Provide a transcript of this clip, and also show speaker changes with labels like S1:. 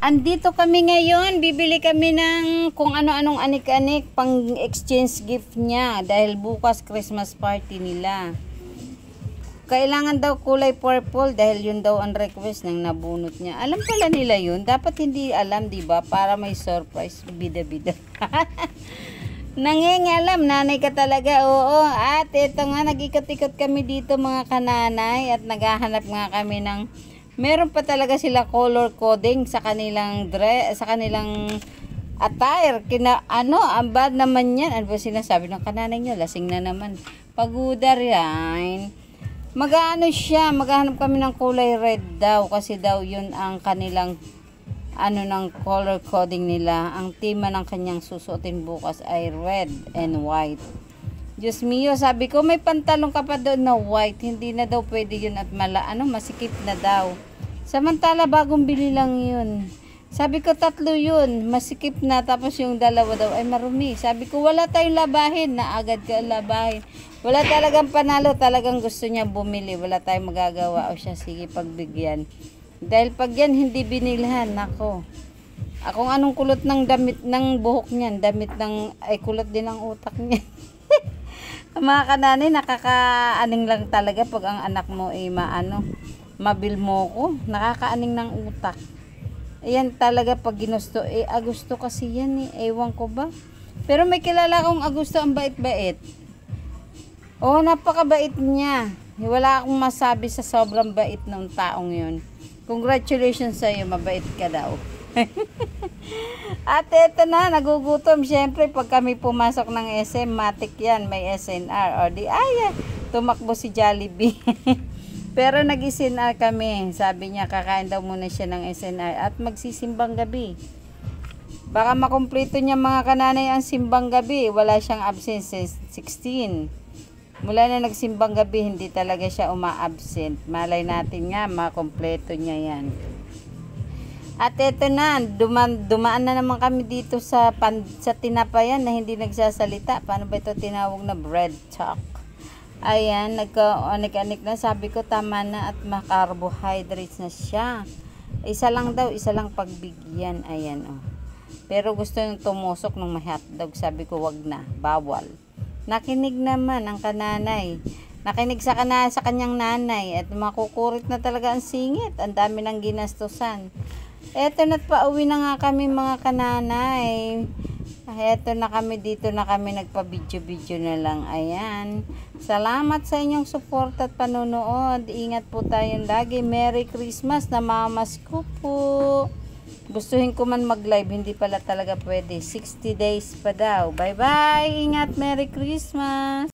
S1: Andito kami ngayon, bibili kami ng kung ano-anong anik-anik pang exchange gift niya dahil bukas Christmas party nila. Kailangan daw kulay purple dahil yun daw ang request ng nabunot niya. Alam pala nila yun, dapat hindi alam, 'di ba? Para may surprise, bida-bida. Nangingialam, nanay ka talaga. Oo, at ito nga, nag-ikot-ikot kami dito mga kananay at naghahanap nga kami ng meron pa talaga sila color coding sa kanilang dress, sa kanilang attire. Ang bad naman yan. Ano ba sinasabi ng kananay nyo? Lasing na naman. Pagudar yan. Maghanap kami ng kulay red daw kasi daw yun ang kanilang ng color coding nila. Ang tema ng kanyang susuotin bukas ay red and white. Diyos mio, sabi ko may pantalon ka pa doon na white, hindi na daw pwede yun at masikip na daw. Samantala bagong bili lang yun. Sabi ko 3 yun, masikip na, tapos yung 2 daw ay marumi. Sabi ko wala tayong labahin, na agad ka labahin. Wala talagang panalo, talagang gusto niya bumili, wala tayong magagawa. O siya, sige pagbigyan. Dahil pag yan hindi binilhan, nako. Akong anong kulot ng damit ng buhok niyan, kulot din ang utak niya. Mga kananay, nakakaaning lang talaga pag ang anak mo ay mabil mo ko. Nakakaaning ng utak. Ayan talaga pag ginusto. Agusto kasi yan ewan ko ba. Pero may kilala akong Agusto, ang bait-bait. Oh, napakabait niya. Wala akong masabi sa sobrang bait ng taong yun. Congratulations sa iyo, mabait ka daw. At eto na, nagugutom. Siyempre, pag kami pumasok ng SM, matik yan, may SNR. O di, tumakbo si Jollibee. Pero nag-SNR kami. Sabi niya, kakain daw muna siya ng SNR at magsisimbang gabi. Baka makumpleto niya mga kananay ang simbang gabi. Wala siyang absent since 16. Mula na nagsimbang gabi, hindi talaga siya uma-absent. Malay natin nga, makumpleto niya yan. At eto na, dumaan na naman kami dito sa tinapayan na hindi nagsasalita. Paano ba ito tinawag na bread talk? Ayan, nagka-anik-anik na. Sabi ko tama na at makarbohydrates na siya. Isa lang pagbigyan. Ayan, oh. Pero gusto nang tumusok ng may hotdog. Sabi ko wag na, bawal. Nakinig naman ang kananay. Nakinig sa kanyang nanay at makukurit na talaga ang singit. Ang dami ng ginastusan. Eto na't pauwi na nga kami mga kananay. Eto na kami, dito na kami nagpa-video-video na lang. Ayan. Salamat sa inyong support at panonood. Ingat po tayong lagi. Merry Christmas na mamas ko po. Gustuhin ko man mag-live, hindi pala talaga pwede. 60 days pa daw. Bye-bye. Ingat. Merry Christmas.